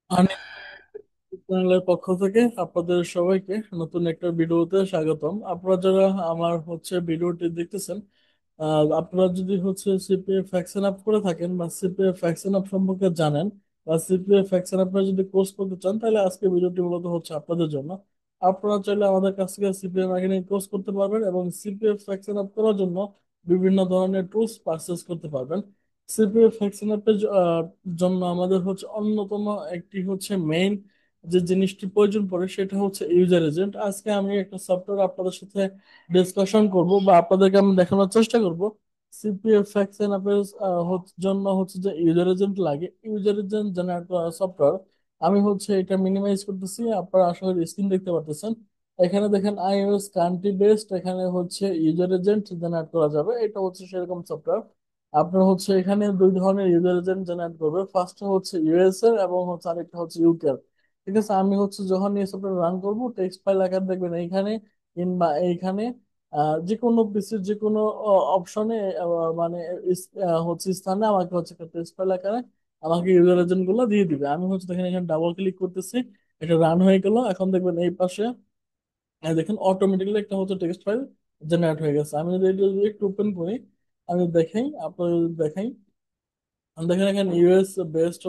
আনিস চ্যানেলের পক্ষ থেকে আপনাদের সবাইকে নতুন একটা ভিডিওতে স্বাগতম। আপনারা যারা আমার ভিডিওটি দেখতেছেন, আপনারা যদি সিপিএ ফ্যাকশন আপ করে থাকেন বা সিপিএ ফ্যাকশন আপ সম্পর্কে জানেন বা সিপিএ ফ্যাকশন আপনারা যদি কোর্স করতে চান, তাহলে আজকে ভিডিওটি মূলত হচ্ছে আপনাদের জন্য। আপনারা চাইলে আমাদের কাছ থেকে সিপিএ মার্কেটিং কোর্স করতে পারবেন এবং সিপিএ ফ্যাকশন আপ করার জন্য বিভিন্ন ধরনের টুলস পারচেজ করতে পারবেন। সিপিএ ফ্যাকশন আপের জন্য আমাদের অন্যতম একটি মেইন যে জিনিসটি প্রয়োজন পড়ে সেটা হচ্ছে ইউজার এজেন্ট। আজকে আমি একটা সফটওয়্যার আপনাদের সাথে ডিসকাশন করব বা আপনাদেরকে আমি দেখানোর চেষ্টা করব সিপিএফ ফ্যাক্স এন্ড অ্যাপের জন্য যে ইউজার এজেন্ট লাগে, ইউজার এজেন্ট জেনারেট করা সফটওয়্যার। আমি এটা মিনিমাইজ করতেছি, আপনারা আশা করি স্ক্রিন দেখতে পারতেছেন। এখানে দেখেন আইওএস কান্ট্রি বেসড, এখানে ইউজার এজেন্ট জেনারেট করা যাবে, এটা সেরকম সফটওয়্যার। আপনার এখানে দুই ধরনের ইউজার এজেন্ট জেনারেট করবে, ফার্স্ট ইউএস এর এবং আরেকটা ইউকে। ঠিক আছে, আমি যখন এই সফটওয়্যার রান করব, টেক্সট ফাইল আকার দেখবেন এইখানে কিংবা এইখানে যে কোনো পিসির যে কোনো অপশনে, মানে স্থানে আমাকে একটা টেক্সট ফাইল আকারে আমাকে ইউজার এজেন্ট গুলো দিয়ে দিবে। আমি দেখেন এখানে ডাবল ক্লিক করতেছি, এটা রান হয়ে গেল। এখন দেখবেন এই পাশে দেখেন অটোমেটিক্যালি একটা টেক্সট ফাইল জেনারেট হয়ে গেছে। আমি যদি এটা যদি একটু ওপেন করি, আমি দেখাই, আপনার দেখাই, দেখেন এখানে ইউএস বেসড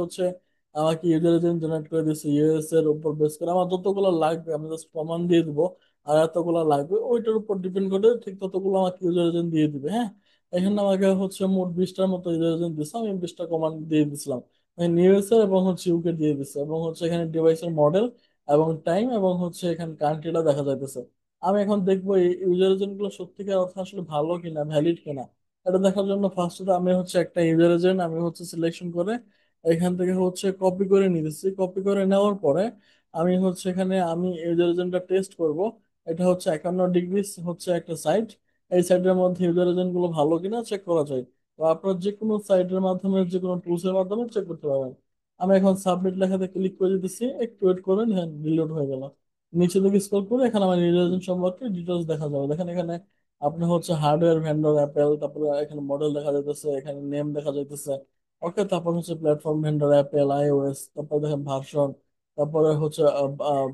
আমাকে ইউজার এজেন্ট জেনারেট করে দিচ্ছে। ইউএস এর উপর বেস করে আমার যতগুলো লাগবে আমি জাস্ট কমান্ড দিয়ে দিব, আর এতগুলো লাগবে ওইটার উপর ডিপেন্ড করে ঠিক ততগুলো আমাকে ইউজার এজেন্ট দিয়ে দিবে। হ্যাঁ, এখানে আমাকে মোট 20টার মতো ইউজার এজেন্ট দিচ্ছে, আমি 20টা কমান্ড দিয়ে দিছিলাম। ইউএস এর এবং ইউকে দিয়ে দিচ্ছে, এবং এখানে ডিভাইসের মডেল এবং টাইম এবং এখানে কান্ট্রিটা দেখা যাইতেছে। আমি এখন দেখবো এই ইউজার এজেন্ট গুলো সত্যিকার অর্থে আসলে ভালো কিনা, ভ্যালিড কিনা। এটা দেখার জন্য ফার্স্ট আমি একটা ইউজার এজেন্ট আমি সিলেকশন করে এখান থেকে কপি করে নিতেছি। কপি করে নেওয়ার পরে আমি এখানে আমি ইউজার এজেন্টটা টেস্ট করব। এটা 51 ডিগ্রি একটা সাইট। এই সাইটের মধ্যে ইউজার এজেন্ট গুলো ভালো কিনা চেক করা যায়, তো আপনার যে কোনো সাইটের মাধ্যমে যে কোনো টুলস এর মাধ্যমে চেক করতে পারবেন। আমি এখন সাবমিট লেখাতে ক্লিক করে দিতেছি, একটু ওয়েট করবেন, হ্যাঁ রিলোড হয়ে গেল। নিচে দিকে স্ক্রল করে এখানে আমার ইউজার এজেন্ট সম্পর্কে ডিটেলস দেখা যাবে। দেখেন এখানে আপনি হার্ডওয়্যার ভেন্ডর অ্যাপেল, তারপরে এখানে মডেল দেখা যাইতেছে, এখানে নেম দেখা যাইতেছে। ওকে, তারপর প্ল্যাটফর্ম ভেন্ডর অ্যাপেল আইওএস, তারপর দেখেন ভার্সন, তারপরে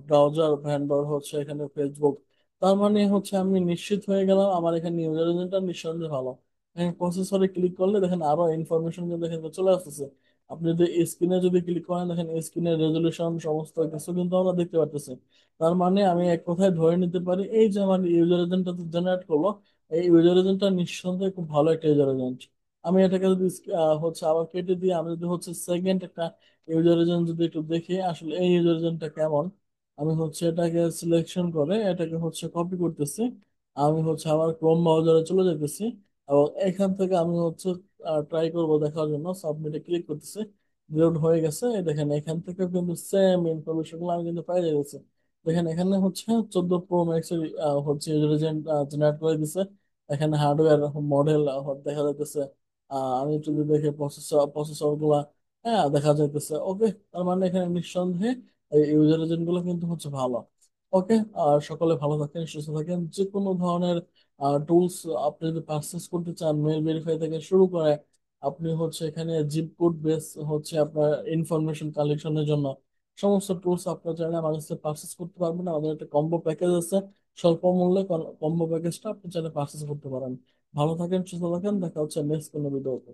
ব্রাউজার ভেন্ডর এখানে ফেসবুক। তার মানে আমি নিশ্চিত হয়ে গেলাম আমার এখানে ইউজার এজেন্টটা নিঃসন্দেহে ভালো। এখানে প্রসেসরে ক্লিক করলে দেখেন আরো ইনফরমেশন কিন্তু এখানে চলে আসতেছে। আপনি যদি স্ক্রিনে যদি ক্লিক করেন, দেখেন স্ক্রিনের রেজলিউশন সমস্ত কিছু কিন্তু আমরা দেখতে পাচ্ছি। তার মানে আমি এক কথায় ধরে নিতে পারি এই যে আমার ইউজার এজেন্টটা জেনারেট করলো, এই ইউজার এজেন্টটা নিঃসন্দেহে খুব ভালো একটা ইউজার এজেন্ট। আমি এটাকে যদি আবার কেটে দিয়ে আমি যদি সেকেন্ড একটা ইউজার এজেন্ট যদি একটু দেখি আসলে এই ইউজার এজেন্টটা কেমন। আমি এটাকে সিলেকশন করে এটাকে কপি করতেছি। আমি আবার ক্রোম ব্রাউজারে চলে যেতেছি এবং এখান থেকে আমি ট্রাই করবো দেখার জন্য সাবমিটে ক্লিক করতেছি। লোড হয়ে গেছে, এই দেখেন এখান থেকে কিন্তু সেম ইনফরমেশন গুলো আমি কিন্তু পাই যাচ্ছি। দেখেন এখানে 14 প্রো ম্যাক্স এর জেনারেট করে দিছে। এখানে হার্ডওয়্যার মডেল দেখা যাইতেছে। আমি একটু যদি দেখি প্রসেসর গুলা, হ্যাঁ দেখা যাইতেছে। ওকে, তার মানে এখানে নিঃসন্দেহে এই ইউজার এজেন্ট গুলো কিন্তু ভালো। ওকে, আর সকলে ভালো থাকেন, সুস্থ থাকেন। যে কোনো ধরনের টুলস আপনি যদি পারচেস করতে চান, মেল ভেরিফাই থেকে শুরু করে আপনি এখানে জিপ কোড বেস আপনার ইনফরমেশন কালেকশনের জন্য সমস্ত টুলস আপনার চাইলে আমার কাছে পারচেস করতে পারবেন। আমাদের একটা কম্বো প্যাকেজ আছে, স্বল্প মূল্যে কম্বো প্যাকেজটা আপনি চাইলে পারচেস করতে পারেন। ভালো থাকেন, সুস্থ থাকেন, দেখা হচ্ছে নেক্সট কোনো ভিডিওতে।